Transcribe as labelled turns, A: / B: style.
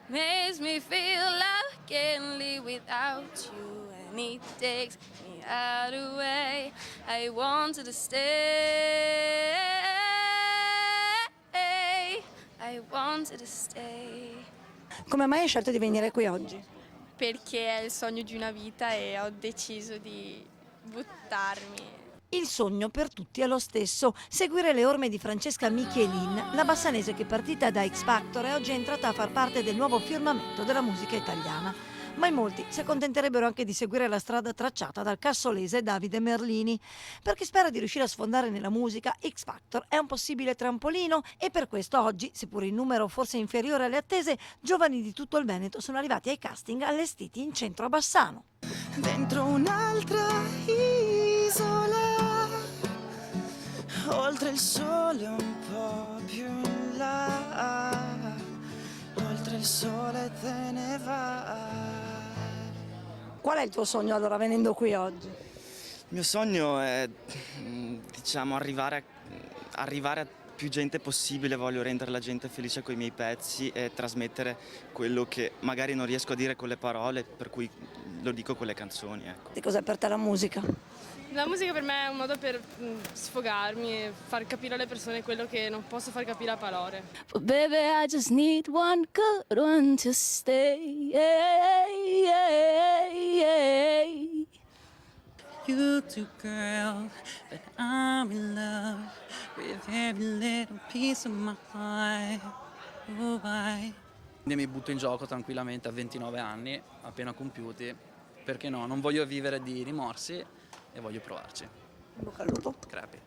A: makes me feel like I can't live without you, and it takes me out away. I wanted to stay. I wanted to stay.
B: Come mai hai scelto di venire qui oggi?
A: Perché è il sogno di una vita e ho deciso di buttarmi.
B: Il sogno per tutti è lo stesso, seguire le orme di Francesca Michelin, la bassanese che partita da X Factor e oggi è entrata a far parte del nuovo firmamento della musica italiana. Ma in molti si accontenterebbero anche di seguire la strada tracciata dal cassolese Davide Merlini. Per chi spera di riuscire a sfondare nella musica, X Factor è un possibile trampolino e per questo oggi, seppur in numero forse inferiore alle attese, giovani di tutto il Veneto sono arrivati ai casting allestiti in centro a Bassano.
C: Dentro un'altra isola, oltre il sole un po' più in là, oltre il sole te ne vai.
B: Qual è il tuo sogno allora venendo qui oggi?
C: Il mio sogno è, diciamo, arrivare a più gente possibile. Voglio rendere la gente felice con i miei pezzi e trasmettere quello che magari non riesco a dire con le parole, per cui lo dico con le canzoni, ecco.
B: Di cos'è per te la musica?
A: La musica per me è un modo per sfogarmi e far capire alle persone quello che non posso far capire a parole.
D: But baby, I just need one good one to stay.
E: You too, girl, but I'm in love with every little piece of my heart. Oh, I.
F: Mi butto in gioco tranquillamente a 29 anni, appena compiuti, perché no, non voglio vivere di rimorsi e voglio provarci.
B: In bocca al lupo.
F: Crepi.